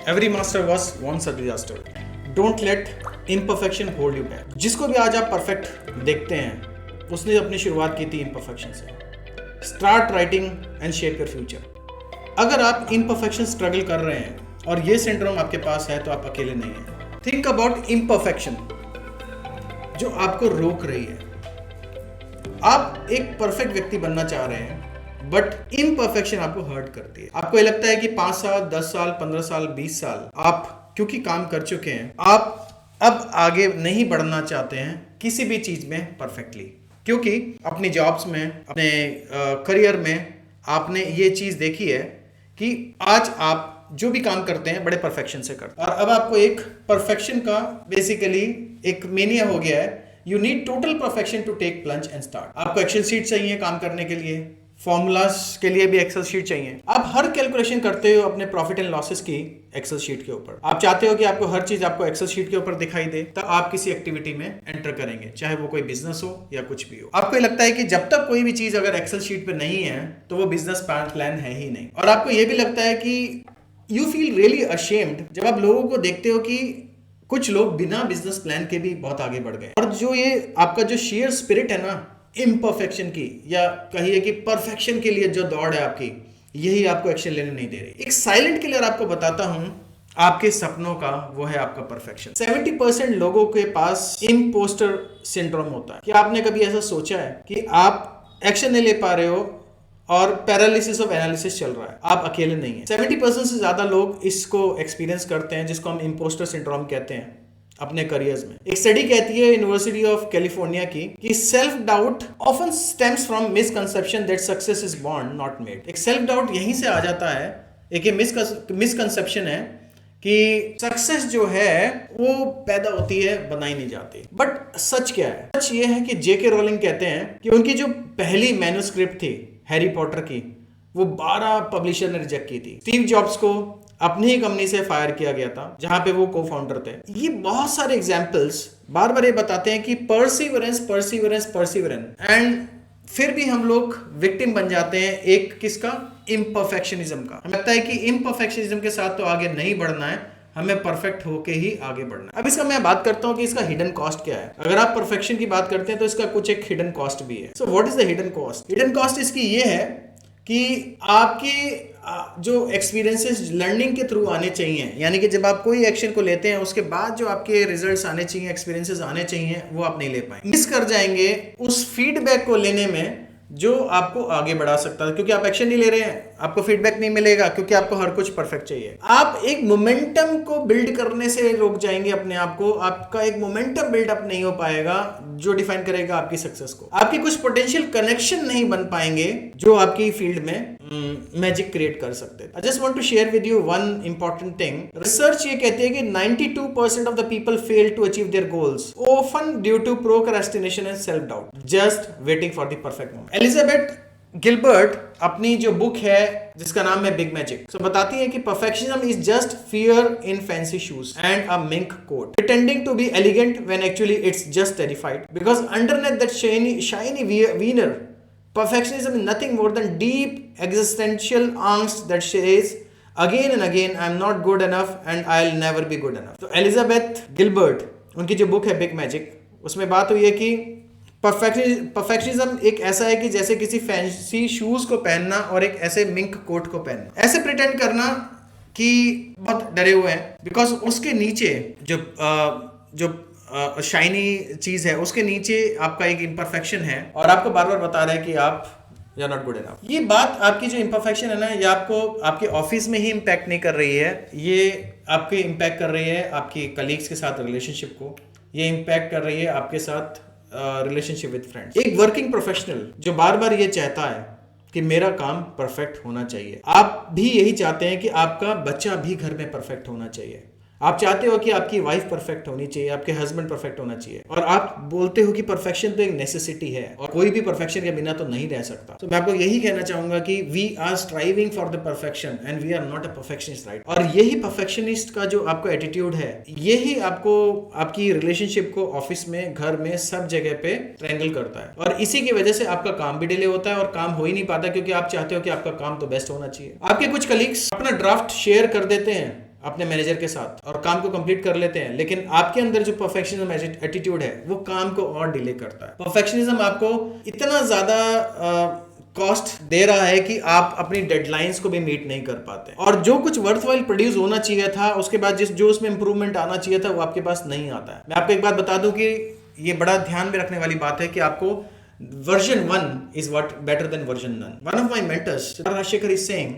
Every master was once a disaster. Don't let imperfection hold you back. जिसको भी आज आप परफेक्ट देखते हैं उसने अपनी शुरुआत की थी imperfection से. Start writing and shape your future. अगर आप imperfection स्ट्रगल कर रहे हैं और ये सिंड्रोम आपके पास है तो आप अकेले नहीं हैं. Think about imperfection जो आपको रोक रही है. आप एक परफेक्ट व्यक्ति बनना चाह रहे हैं बट इम्परफेक्शन आपको हर्ट करती है. आपको ये लगता है कि 5 साल 10 साल 15 साल 20 साल आप क्योंकि काम कर चुके हैं, आप अब आगे नहीं बढ़ना चाहते हैं किसी भी चीज में परफेक्टली, क्योंकि अपनी जॉब्स में अपने करियर में आपने ये चीज देखी है कि आज आप जो भी काम करते हैं बड़े परफेक्शन से करते हैं और अब आपको एक परफेक्शन का बेसिकली एक मेनिया हो गया है. You need total perfection to take plunge and start. आपको एक्सेल शीट चाहिए काम करने के लिए, फॉर्मूलाज के लिए भी एक्सेल शीट चाहिए. आप हर कैलकुलेशन करते हो अपने प्रॉफिट एंड लॉसेस की एक्सेल शीट के ऊपर. आप चाहते हो कि आपको हर चीज आपको एक्सेल शीट के ऊपर दिखाई दे, तब आप किसी एक्टिविटी में एंटर करेंगे, चाहे वो कोई बिजनेस हो या कुछ भी हो. आपको ये लगता है कि जब तक कोई भी चीज अगर एक्सेल शीट पे नहीं है तो वो बिजनेस प्लान है ही नहीं. और आपको ये भी लगता है कि यू फील रियली अशेम्ड जब आप लोगों को देखते हो कि कुछ लोग बिना बिजनेस प्लान के भी बहुत आगे बढ़ गए. और जो ये आपका जो शेयर स्पिरिट है ना इम्परफेक्शन की, या कहिए कि परफेक्शन के लिए जो दौड़ है आपकी, यही आपको एक्शन लेने नहीं दे रही. एक साइलेंट किलर आपको बताता हूं आपके सपनों का, वो है आपका परफेक्शन. 70% लोगों के पास इम्पोस्टर सिंड्रोम होता है. क्या आपने कभी ऐसा सोचा है कि आप एक्शन नहीं ले पा रहे हो और पैरालिसिस ऑफ एनालिसिस चल रहा है? आप अकेले नहीं हैं. 70% से ज्यादा लोग इसको एक्सपीरियंस करते हैं, जिसको हम इम्पोस्टर सिंड्रोम कहते हैं अपने करियर्स में. एक स्टडी कहती है यूनिवर्सिटी ऑफ कैलिफोर्निया की कि self doubt often stems from misconception that success is born not made. एक सेल्फ डाउट यहीं से आ जाता है. एक ये मिसकंसेप्शन है कि सक्सेस जो है वो पैदा होती है, बनाई नहीं जाती. बट सच क्या है? सच ये है कि जेके रोलिंग कहते हैं कि उनकी जो पहली मैन्युस्क्रिप्ट थी हैरी पॉटर की, वो 12 पब्लिशर ने रिजेक्ट की थी. स्टीव जॉब्स को अपनी ही कंपनी से फायर किया गया था जहां पे वो को-फाउंडर थे. ये बहुत सारे एग्जांपल्स बार बार ये बताते हैं कि परसिवरेंस एंड फिर भी हम लोग विक्टिम बन जाते हैं एक किसका? इम्परफेक्शनिज्म का. हमें लगता है कि इम्परफेक्शनिज्म के साथ तो आगे नहीं बढ़ना है, हमें परफेक्ट होके ही आगे बढ़ना है. अब इसका मैं बात करता हूं कि इसका हिडन कॉस्ट क्या है. अगर आप परफेक्शन की बात करते हैं तो इसका कुछ एक हिडन कॉस्ट भी है. So what is the hidden cost? Hidden cost इसकी ये है कि आपके जो एक्सपीरियंसेस लर्निंग के थ्रू आने चाहिए, यानी कि जब आप कोई एक्शन को लेते हैं उसके बाद जो आपके रिजल्ट्स आने चाहिए, एक्सपीरियंसेस आने चाहिए, वो आप नहीं ले पाएंगे. मिस कर जाएंगे उस फीडबैक को लेने में जो आपको आगे बढ़ा सकता है, क्योंकि आप एक्शन नहीं ले रहे हैं, आपको फीडबैक नहीं मिलेगा क्योंकि आपको हर कुछ परफेक्ट चाहिए. आप एक मोमेंटम को बिल्ड करने से रोक जाएंगे अपने आप को. आपका एक मोमेंटम बिल्डअप नहीं हो पाएगा जो डिफाइन करेगा आपकी सक्सेस को. आपकी कुछ पोटेंशियल कनेक्शन नहीं बन पाएंगे जो आपकी फील्ड में मैजिक क्रिएट कर सकते हैं. I just want to share with you one important thing. Research ये कहती है कि 92% of the people fail to achieve their goals often due to procrastination and self doubt, just waiting for the perfect moment. Elizabeth Gilbert अपनी जो book है जिसका नाम है बिग मैजिक, तो बताती है कि perfectionism is just fear in fancy shoes and a mink coat, pretending to be elegant when actually it's just terrified, because underneath that shiny veneer, perfectionism is nothing more than deep existential angst that says again and again I'm not good enough and I'll never be good enough. तो Elizabeth Gilbert उनकी जो book है big magic, उसमें बात हुई है कि perfectionism एक ऐसा है कि जैसे किसी फैंसी शूज को पहनना और एक ऐसे मिंक कोट को पहनना. ऐसे प्रिटेंड करना कि बहुत डरे हुए हैं, बिकॉज उसके नीचे जो शाइनी चीज है उसके नीचे आपका एक इम्परफेक्शन है और आपको बार बार बता रहा है कि आप you are not good enough. ये बात आपकी जो इम्परफेक्शन है ना, ये आपको आपके ऑफिस में ही इम्पैक्ट नहीं कर रही है, ये आपके इम्पैक्ट कर रही है आपकी कलीग्स के साथ रिलेशनशिप को, ये इम्पैक्ट कर रही है आपके साथ रिलेशनशिप विद फ्रेंड्स. एक वर्किंग प्रोफेशनल जो बार बार ये चाहता है कि मेरा काम परफेक्ट होना चाहिए, आप भी यही चाहते हैं कि आपका बच्चा भी घर में परफेक्ट होना चाहिए, आप चाहते हो कि आपकी वाइफ परफेक्ट होनी चाहिए, आपके हस्बैंड परफेक्ट होना चाहिए, और आप बोलते हो कि परफेक्शन तो एक नेसेसिटी है और कोई भी परफेक्शन के बिना तो नहीं रह सकता. तो मैं आपको यही कहना चाहूंगा कि we are striving for the perfection and we are not a perfectionist, right? और यही परफेक्शनिस्ट का जो आपका एटीट्यूड है, यही आपको आपकी रिलेशनशिप को ऑफिस में, घर में, सब जगह पे ट्रैंगल करता है. और इसी की वजह से आपका काम भी डिले होता है और काम हो ही नहीं पाता, क्योंकि आप चाहते हो कि आपका काम तो बेस्ट होना चाहिए. आपके कुछ कलीग्स अपना ड्राफ्ट शेयर कर देते हैं अपने मैनेजर के साथ और काम को कंप्लीट कर लेते हैं, लेकिन आपके अंदर जो परफेक्शनिज्म एटीट्यूड है वो काम को और डिले करता है। परफेक्शनिज्म आपको इतना ज्यादा कॉस्ट दे रहा है कि आप अपनी डेडलाइंस को भी मीट नहीं कर पाते, और जो कुछ वर्थवाइल प्रोड्यूस होना चाहिए था उसके बाद जो उसमें इंप्रूवमेंट आना चाहिए था वो आपके पास नहीं आता है। मैं आपको एक बात बता दूं कि ये बड़ा ध्यान में रखने वाली बात है कि आपको version 1 is what better than version none. One of my mentors, Rajshekhar, is saying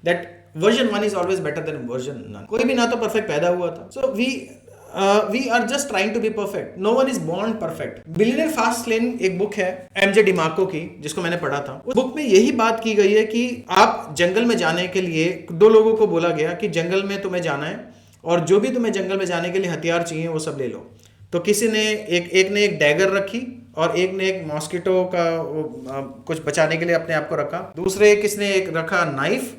that version 1 is always better than version none. कोई भी ना तो perfect पैदा हुआ था. So we are just trying to be perfect. No one is born perfect. Billionaire Fast Lane एक book है MJ DiMarco की, जिसको मैंने पढ़ा था। उस बुक में यही बात की गई है कि आप जंगल में जाने के लिए दो लोगों को बोला गया कि जंगल में तुम्हें जाना है और जो भी तुम्हें जंगल में जाने के लिए हथियार चाहिए वो सब ले लो। तो किसी ने एक ने एक डैगर रखी और एक ने एक मॉस्किटो का कुछ बचाने के लिए अपने आप को रखा, दूसरे किसने एक रखा नाइफ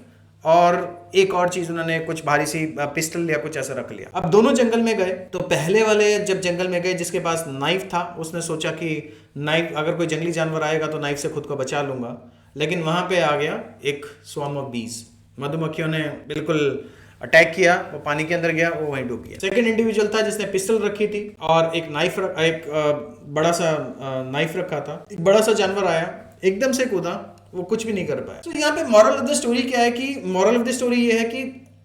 और एक और चीज उन्होंने कुछ भारी सी पिस्टल या कुछ ऐसा रख लिया। अब दोनों जंगल में गए तो पहले वाले जब जंगल में गए जिसके पास नाइफ था उसने सोचा कि नाइफ अगर कोई जंगली जानवर आएगा तो नाइफ से खुद को बचा लूंगा, लेकिन वहां पे आ गया एक स्वार्म ऑफ बीज, मधुमक्खियों ने बिल्कुल अटैक किया, वो पानी के अंदर गया, वो वहीं डूब गया। सेकंड इंडिविजुअल था जिसने पिस्टल रखी थी और एक बड़ा सा नाइफ रखा था। एक बड़ा सा जानवर आया, एकदम से कूदा, वो कुछ भी नहीं कर पाया। तो यहाँ पे मॉरल ऑफ द स्टोरी क्या है कि मॉरल ऑफ द स्टोरी ये है कि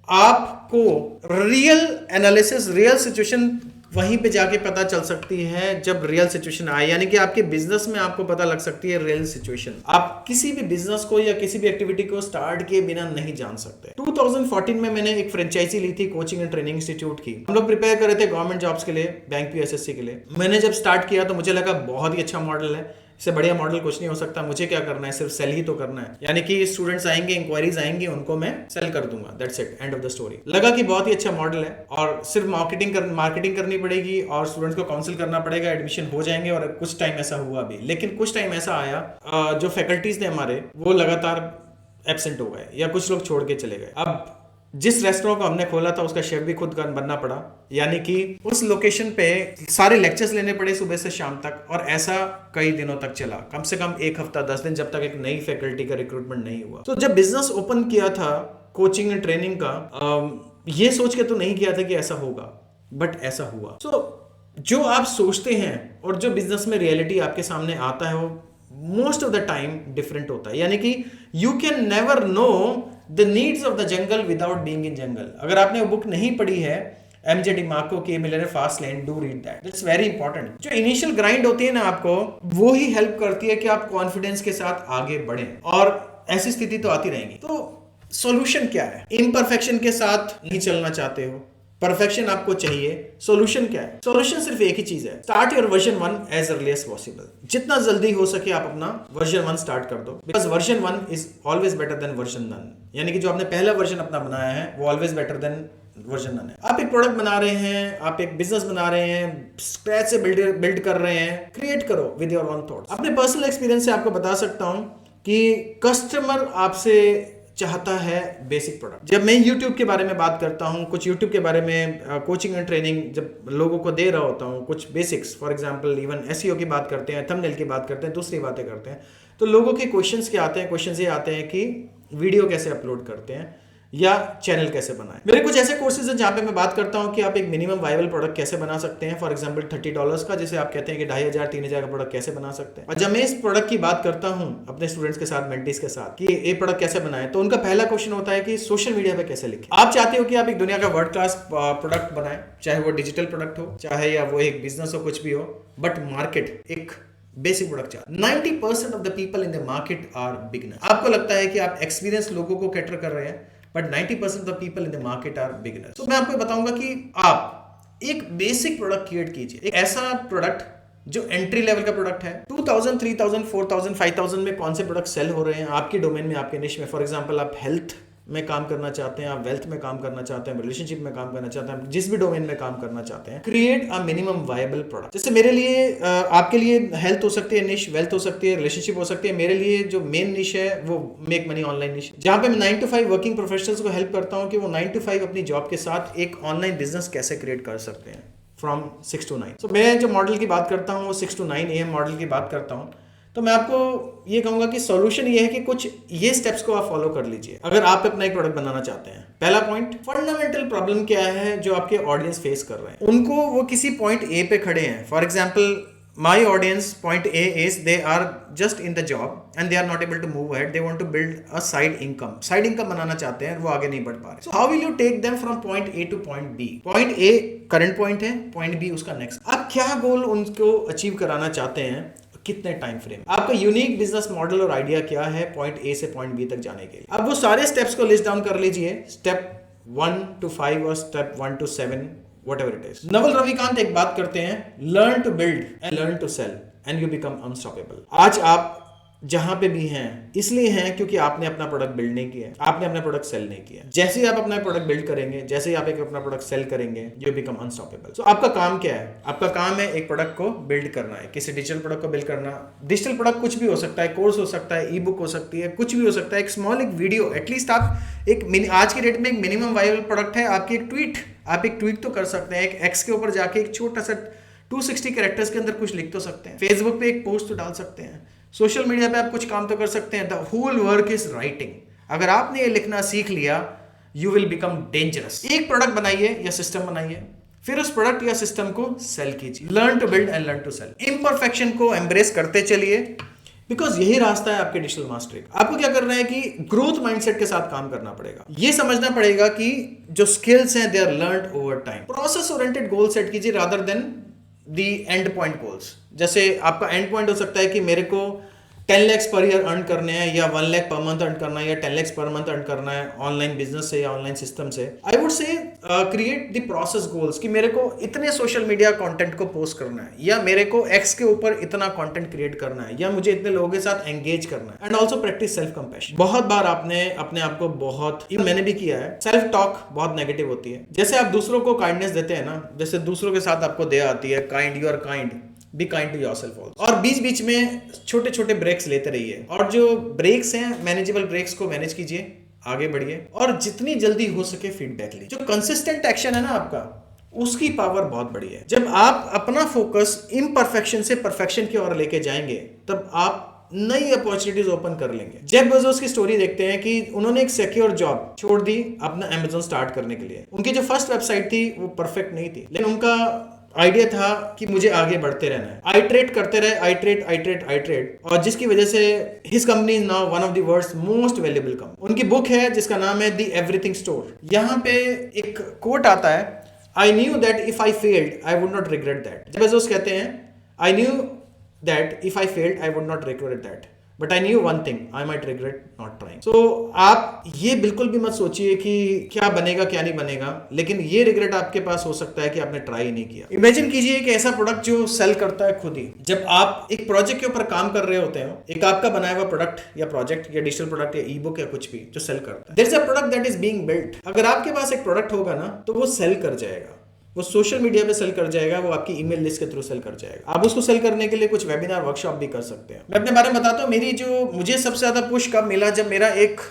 आपको रियल एनालिसिस, रियल सिचुएशन वहीं पे जाके पता चल सकती है जब रियल सिचुएशन आए, यानी कि आपके बिजनेस में आपको पता लग सकती है रियल सिचुएशन। आप किसी भी बिजनेस को या किसी भी एक्टिविटी को स्टार्ट किए बिना नहीं जान सकते। 2014 में मैंने एक फ्रेंचाइजी ली थी कोचिंग एंड ट्रेनिंग इंस्टीट्यूट की। हम लोग प्रिपेयर कर रहे थे गवर्नमेंट जॉब्स के लिए, बैंक PSSC के लिए। मैंने जब स्टार्ट किया तो मुझे लगा बहुत ही अच्छा मॉडल है, इससे बढ़िया मॉडल कुछ नहीं हो सकता, मुझे क्या करना है, सिर्फ सेल ही तो करना है, यानी कि स्टूडेंट्स आएंगे, इंक्वायरीज आएंगी, उनको मैं सेल कर दूंगा, that's it, end of the story. लगा कि बहुत ही अच्छा मॉडल है और सिर्फ मार्केटिंग करनी पड़ेगी और स्टूडेंट्स को काउंसिल करना पड़ेगा, एडमिशन हो जाएंगे। और कुछ टाइम ऐसा हुआ भी, लेकिन कुछ टाइम ऐसा आया जो फैकल्टीज थे हमारे वो लगातार एब्सेंट हो गए या कुछ लोग छोड़ के चले गए। अब जिस रेस्टोरेंट को हमने खोला था उसका शेफ भी खुद बनना पड़ा, यानी कि उस लोकेशन पे सारे लेक्चर्स लेने पड़े सुबह से शाम तक, और ऐसा कई दिनों तक चला, कम से कम 1 हफ्ता 10 दिन, जब तक एक नई फैकल्टी का रिक्रूटमेंट नहीं हुआ। तो जब बिजनेस ओपन किया था कोचिंग एंड ट्रेनिंग का, ये सोच के तो नहीं किया था कि ऐसा होगा, बट ऐसा हुआ। जो आप सोचते हैं और जो बिजनेस में रियलिटी आपके सामने आता है वो most of the time different होता है, यानी कि you can never know the needs of the jungle without being in jungle. अगर आपने वो बुक नहीं पढ़ी है MJ DiMarco की millionaire fast lane, do read that, that's very important. जो इनिशियल ग्राइंड होती है ना आपको, वो ही हेल्प करती है कि आप कॉन्फिडेंस के साथ आगे बढ़ें, और ऐसी स्थिति तो आती रहेंगी। तो सॉल्यूशन क्या है? इम्परफेक्शन के साथ नहीं चलना चाहते हो, परफेक्शन आपको चाहिए, सॉल्यूशन क्या है? सॉल्यूशन सिर्फ एक ही चीज है, start your version 1 as early as possible. जितना जल्दी हो सके आप अपना वर्जन 1 स्टार्ट कर दो, because version 1 is always better than version none, यानी कि जो आपने पहला वर्जन अपना बनाया है वो always better than version none है। आप एक प्रोडक्ट बना रहे हैं, आप एक बिजनेस बना रहे हैं, स्क्रैच से बिल्ड कर रहे हैं, क्रिएट करो विद योर ओन थॉट्स। अपने पर्सनल एक्सपीरियंस से आपको बता सकता हूं कि कस्टमर आपसे चाहता है बेसिक प्रोडक्ट। जब मैं YouTube के बारे में बात करता हूँ, कुछ YouTube के बारे में कोचिंग एंड ट्रेनिंग जब लोगों को दे रहा होता हूँ, कुछ basics, for example even SEO की बात करते हैं, थंबनेल की बात करते हैं, दूसरी बातें करते हैं, तो लोगों के क्वेश्चंस क्या आते हैं? क्वेश्चंस ये आते हैं कि वीडियो कैसे अपलोड करते हैं या चैनल कैसे बनाएं। मेरे कुछ ऐसे कोर्सेज हैं जहाँ पे मैं बात करता हूँ कि आप एक मिनिमम वायबल प्रोडक्ट कैसे बना सकते हैं, फॉर एग्जांपल $30 का, जिसे आप कहते हैं कि 2500-3000 का प्रोडक्ट कैसे बना सकते हैं। और जब मैं इस प्रोडक्ट की बात करता हूँ अपने स्टूडेंट्स के साथ, मेंटीज के साथ, कि ये प्रोडक्ट कैसे बनाएं, तो उनका पहला क्वेश्चन होता है कि सोशल मीडिया पे कैसे लिखें। आप चाहते हो कि आप एक दुनिया का वर्ल्ड क्लास प्रोडक्ट बनाएं, चाहे वो डिजिटल प्रोडक्ट हो, चाहे या वो एक बिजनेस हो, कुछ भी हो, बट मार्केट एक बेसिक प्रोडक्ट चाहिए। 90% of the people in the market are beginner. आपको लगता है कि आप एक्सपीरियंस लोगों को कैटर कर रहे हैं, but 90% of the people in the market are beginners. तो मैं आपको बताऊंगा कि आप एक बेसिक प्रोडक्ट क्रिएट कीजिए, एक ऐसा प्रोडक्ट जो एंट्री लेवल का प्रोडक्ट है। 2000, 3000, 4000, 5000 में कौन से प्रोडक्ट सेल हो रहे हैं आपके डोमेन में, आपके निश में। फॉर एग्जांपल आप हेल्थ में काम करना चाहते हैं, आप वेल्थ में काम करना चाहते हैं, रिलेशनशिप में काम करना चाहते हैं, जिस भी डोमेन में काम करना चाहते हैं, create a minimum viable product. जैसे मेरे लिए, आपके लिए हेल्थ हो सकती है निश, वेल्थ हो सकती है, रिलेशनशिप हो सकती है। मेरे लिए जो मेन निश है वो मेक मनी ऑनलाइन निश, जहां पे मैं 9 to 5 वर्किंग प्रोफेशनल्स को हेल्प करता हूं कि वो 9 to 5 अपनी जॉब के साथ एक ऑनलाइन बिजनेस कैसे क्रिएट कर सकते हैं फ्रॉम 6 to 9। तो मैं जो मॉडल की बात करता हूँ वो 6 to 9 AM मॉडल की बात करता हूँ, तो मैं आपको ये कहूंगा कि सॉल्यूशन ये है कि कुछ ये स्टेप्स को आप फॉलो कर लीजिए अगर आप अपना एक प्रोडक्ट बनाना चाहते हैं। पहला पॉइंट, फंडामेंटल प्रॉब्लम क्या है जो आपके ऑडियंस फेस कर रहे हैं। उनको वो किसी पॉइंट ए पे खड़े हैं। For example my audience point A is they are just in the job and they are not able to move ahead, they want to build a side income बनाना चाहते हैं, वो आगे नहीं बढ़ पा रहे। How will you take them from point A to point B? Point A current point है, पॉइंट बी उसका नेक्स्ट। आप क्या गोल उनको अचीव कराना चाहते हैं, कितने टाइम फ्रेम, आपका यूनिक बिजनेस मॉडल और आइडिया क्या है पॉइंट ए से पॉइंट बी तक जाने के लिए। अब वो सारे स्टेप्स को लिस्ट डाउन कर लीजिए, स्टेप 1 to 5 और step 1 to 7, whatever it is। Naval Ravikant एक बात करते हैं, learn to build and learn to sell and you become unstoppable. आज आप जहां पे भी हैं इसलिए हैं क्योंकि आपने अपना प्रोडक्ट बिल्ड नहीं किया, आपने अपना प्रोडक्ट सेल नहीं किया। जैसे ही आप अपना प्रोडक्ट बिल्ड करेंगे, जैसे ही आप एक अपना प्रोडक्ट सेल करेंगे, यू बिकम अनस्टॉपेबल। सो आपका काम क्या है? आपका काम है एक प्रोडक्ट को बिल्ड करना है, किसी डिजिटल प्रोडक्ट को बिल्ड करना। डिजिटल प्रोडक्ट कुछ भी हो सकता है, कोर्स हो सकता है, ई बुक हो सकती है, कुछ भी हो सकता है, एक स्मॉल एक वीडियो, एटलीस्ट आप एक आज की डेट में एक मिनिमम वायबल प्रोडक्ट है आपकी एक ट्वीट। आप एक ट्वीट तो कर सकते हैं, एक एक्स के ऊपर जाके एक छोटा सा 260 कैरेक्टर्स के अंदर कुछ लिख तो सकते हैं, फेसबुक पे एक पोस्ट तो डाल सकते हैं, सोशल मीडिया पे आप कुछ काम तो कर सकते हैं। The whole work is writing. अगर आपने ये लिखना सीख लिया, यू विल बिकम डेंजरस। एक प्रोडक्ट बनाइए या सिस्टम बनाइए, फिर उस प्रोडक्ट या सिस्टम को सेल कीजिए। Learn to build and learn to sell. Imperfection को एम्ब्रेस करते चलिए, बिकॉज यही रास्ता है आपके डिजिटल मास्टरी का। आपको क्या करना है कि ग्रोथ माइंडसेट के साथ काम करना पड़ेगा। ये समझना पड़ेगा कि जो स्किल्स हैं they are learned over time. Process oriented goal set कीजिए rather than the end point goals. जैसे आपका एंड पॉइंट हो सकता है कि मेरे को 10 lakhs पर ईयर अर्न करने हैं, या 1 lakh पर मंथ अर्न करना है, या 10 lakhs पर मंथ अर्न करना है ऑनलाइन बिजनेस से या ऑनलाइन सिस्टम से। I would say create the process goals कि मेरे को इतने सोशल मीडिया कंटेंट को पोस्ट करना है, या मेरे को एक्स के ऊपर इतना कंटेंट क्रिएट करना है, या मुझे इतने लोगों के साथ एंगेज करना है। And also practice self compassion. बहुत बार आपने अपने आप को बहुत, मैंने भी किया है, सेल्फ टॉक बहुत नेगेटिव होती है। जैसे आप दूसरों को काइंडनेस देते हैं ना, जैसे दूसरों के साथ आपको दया आती है, kind, you are kind, be kind to yourself also. और बीच बीच में छोटे छोटे ब्रेक्स लेते रहिए, और जो ब्रेक्स हैं मैनेजेबल ब्रेक्स को मैनेज कीजिए, आगे बढ़िए, और जितनी जल्दी हो सके फीडबैक लीजिए। जो कंसिस्टेंट एक्शन है ना आपका, उसकी पावर बहुत बड़ी है। जब आप अपना फोकस इम्परफेक्शन से परफेक्शन की ओर लेके जाएंगे, तब आप नई अपॉर्चुनिटीज ओपन कर लेंगे। जेफ बेजोस की स्टोरी देखते हैं कि उन्होंने एक सिक्योर जॉब छोड़ दी अपना अमेज़न स्टार्ट करने के लिए। उनकी जो फर्स्ट वेबसाइट थी वो परफेक्ट नहीं थी, लेकिन उनका आइडिया था कि मुझे आगे बढ़ते रहना है। आइट्रेट करते रहे, आइट्रेट, और जिसकी वजह से his company is now one of the world's most valuable company. उनकी बुक है जिसका नाम है द एवरीथिंग स्टोर। यहाँ पे एक कोट आता है, I knew that if I failed I would not regret that. जब बेजोस कहते हैं, I knew that if I failed I would not regret that, but I knew one thing, I might regret not trying. So आप ये बिल्कुल भी मत सोचिए कि क्या बनेगा क्या नहीं बनेगा, लेकिन ये रिग्रेट आपके पास हो सकता है कि आपने ट्राई ही नहीं किया। इमेजिन कीजिए कि ऐसा प्रोडक्ट जो सेल करता है खुद ही। जब आप एक प्रोजेक्ट के ऊपर काम कर रहे होते हो, एक आपका बनाया हुआ प्रोडक्ट या प्रोजेक्ट या डिजिटल प्रोडक्ट या ई बुक या कुछ भी जो सेल करता है, there is a product that is being built. अगर आपके पास एक प्रोडक्ट होगा ना, तो वो सेल कर जाएगा, वो सोशल मीडिया पे सेल कर जाएगा, वो आपकी ईमेल लिस्ट के थ्रू सेल कर जाएगा। आप उसको सेल करने के लिए कुछ वेबिनार वर्कशॉप भी कर सकते हैं। मैं अपने बारे में बताता हूँ, मुझे सबसे ज्यादा पुश कब मिला, जब मेरा एक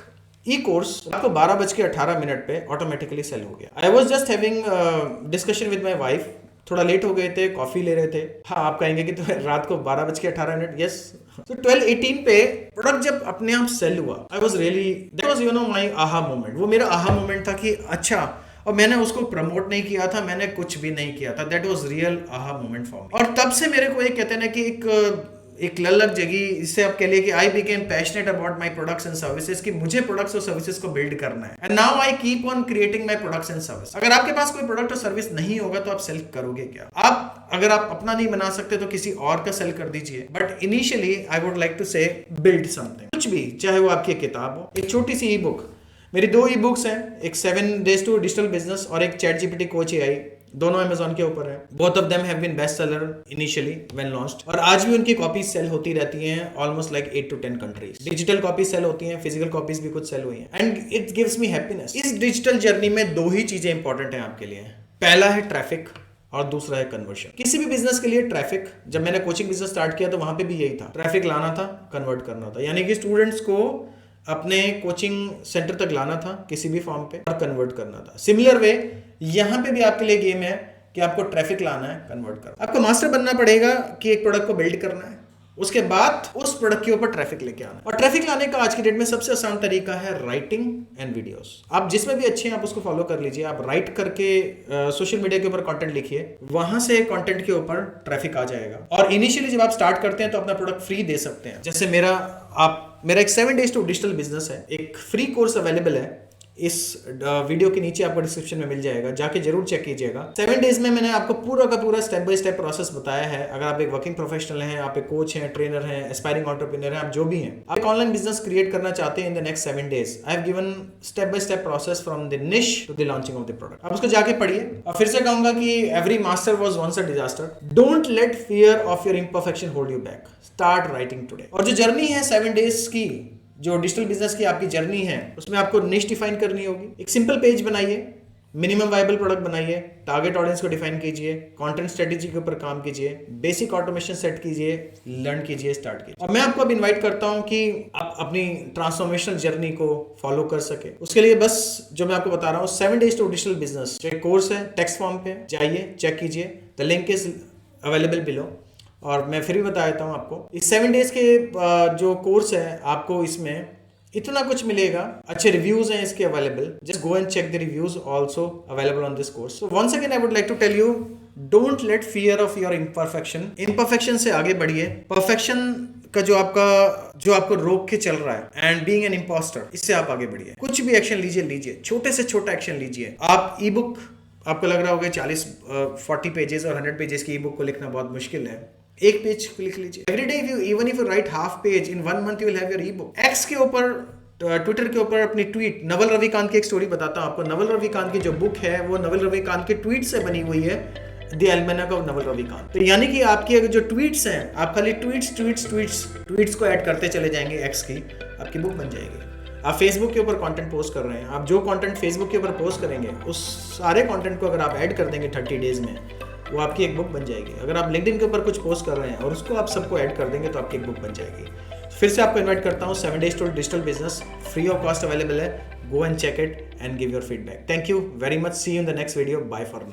ई कोर्स आपको 12:18 पे ऑटोमेटिकली सेल हो गया। I was just having discussion with my wife, थोड़ा लेट हो गए थे, कॉफी ले रहे थे। हाँ, आप कहेंगे कि तो रात को 12:18, यस। तो 12:18 पे प्रोडक्ट जब अपने आप सेल हुआ, I was really, that was my aha moment. वो मेरा आहा मोमेंट था कि अच्छा, और मैंने उसको प्रमोट नहीं किया था, मैंने कुछ भी नहीं किया था। That was real aha moment for me. और तब से मेरे को एक कहते हैं ना कि एक ललक जगी, इससे आप कह लिए कि I became passionate about my products and services, कि मुझे प्रोडक्ट्स और सर्विसेज को बिल्ड करना है। And now I keep on creating my products and service. अगर आपके पास कोई प्रोडक्ट और सर्विस नहीं होगा तो आप सेल करोगे क्या? अगर आप अपना नहीं बना सकते तो किसी और का सेल कर दीजिए। But initially I would like to say build something, कुछ भी, चाहे वो आपकी किताब हो, एक छोटी सी ई बुक। मेरी 2 ई बुक्स हैं, एक 7 Days to Digital Business और एक ChatGPT Coach AI, दोनों Amazon के ऊपर है। Both of them have been best seller initially when launched, और आज भी उनकी कॉपीज सेल होती रहती हैं almost like 8 to 10 countries. Digital copies sell होती हैं, फिजिकल कॉपीज भी कुछ सेल हुई हैं, and it gives me happiness. इस डिजिटल जर्नी में 2 ही चीजें इंपॉर्टेंट हैं आपके लिए। पहला है ट्रैफिक और दूसरा है कन्वर्शन। किसी भी बिजनेस के लिए ट्रैफिक, जब मैंने कोचिंग बिजनेस स्टार्ट किया तो वहां पे भी यही था, ट्रैफिक लाना था, कन्वर्ट करना था, यानी कि स्टूडेंट्स को अपने कोचिंग सेंटर तक लाना था किसी भी फॉर्म पे और कन्वर्ट करना था। सिमिलर वे यहाँ पे भी आपके लिए गेम है कि आपको ट्रैफिक लाना है, कन्वर्ट करना। आपको मास्टर बनना पड़ेगा कि एक प्रोडक्ट को बिल्ड करना है, उसके बाद उस प्रोडक्ट के ऊपर ट्रैफिक लेके आना। और ट्रैफिक लाने का आज की डेट में सबसे आसान तरीका है राइटिंग एंड वीडियोस। आप जिसमें भी अच्छे हैं आप उसको फॉलो कर लीजिए। आप राइट करके सोशल मीडिया के ऊपर कंटेंट लिखिए, वहां से कंटेंट के ऊपर ट्रैफिक आ जाएगा। और इनिशियली जब आप स्टार्ट करते हैं तो अपना प्रोडक्ट फ्री दे सकते हैं। जैसे मेरा एक 7 days to डिजिटल बिजनेस है, एक फ्री कोर्स अवेलेबल है, इस वीडियो के नीचे आपको डिस्क्रिप्शन में मिल जाएगा, जाके जरूर चेक कीजिएगा। 7 days में मैंने आपको पूरा का पूरा स्टेप बाय स्टेप प्रोसेस बताया है। अगर आप एक वर्किंग प्रोफेशनल हैं, आप एक कोच हैं, ट्रेनर हैं, एस्पायरिंग एंटरप्रेन्योर हैं, आप जो भी हैं, आप एक ऑनलाइन बिजनेस क्रिएट करना चाहते हैं in the next 7 days, I have given step by step process from the niche to the launching of the product. आप उसको जाके पढ़िए। और फिर से कहूंगा कि every master was once a disaster. Don't let fear of your imperfection hold you back, start writing today. और जो जर्नी है 7 days की, जो डिजिटल बिजनेस की आपकी जर्नी है, उसमें आपको निश डिफाइन करनी होगी। एक सिंपल पेज बनाइए, मिनिमम वायबल प्रोडक्ट बनाइए, टारगेट ऑडियंस को डिफाइन कीजिए, कंटेंट स्ट्रेटेजी के ऊपर काम कीजिए, बेसिक ऑटोमेशन सेट कीजिए, लर्न कीजिए, स्टार्ट कीजिए। और मैं आपको अब इनवाइट करता हूं कि आप अपनी ट्रांसफॉर्मेशनल जर्नी को फॉलो कर सके। उसके लिए बस जो मैं आपको बता रहा हूँ 7 days to डिजिटल बिजनेस, जो एक कोर्स है, टेक्स्ट फॉर्म पे जाइए, चेक कीजिए, the link is available below. और मैं फिर भी बता देता हूँ आपको, इस 7 days के जो कोर्स है, आपको इसमें इतना कुछ मिलेगा। अच्छे रिव्यूज हैं इसके available, just go and check the reviews also available on this course. So once again I would like to tell you, don't let fear of your imperfection से आगे बढ़िए। परफेक्शन का जो आपको रोक के चल रहा है, एंड बीइंग एन इम्पोस्टर, इससे आप आगे बढ़िए। कुछ भी एक्शन लीजिए, छोटे से छोटा एक्शन लीजिए। आप ई बुक, आपको लग रहा होगा 40 पेजेस और 100 पेजेस की ई बुक को लिखना बहुत मुश्किल है, एक पेज लिख लीजिए। Every day even if you right half page in 1 month, you will have your E book. X के ऊपर, ट्विटर के ऊपर अपनी ट्वीट, नवल रविकांत की एक स्टोरी बताता हूं आपको। नवल रविकांत की जो बुक है वो नवल रविकांत के ट्वीट से बनी हुई है, द एल्मेनक ऑफ नवल रविकांत। तो यानी कि आपकी अगर जो ट्वीट्स हैं, आप खाली ट्वीट्स को ऐड करते चले जाएंगे एक्स की, आपकी बुक बन जाएगी। आप फेसबुक के ऊपर कंटेंट पोस्ट कर रहे हैं, आप जो कंटेंट फेसबुक के ऊपर पोस्ट करेंगे, उस सारे कंटेंट को अगर आप ऐड कर देंगे 30 days में, वो आपकी एक बुक बन जाएगी। अगर आप लिंक्डइन के ऊपर कुछ पोस्ट कर रहे हैं और उसको आप सबको ऐड कर देंगे तो आपकी एक बुक बन जाएगी। फिर से आपको इनवाइट करता हूँ, 7 days to digital business free of cost available है। Go and check it and give your feedback. Thank you very much, see you in the next video, bye for now.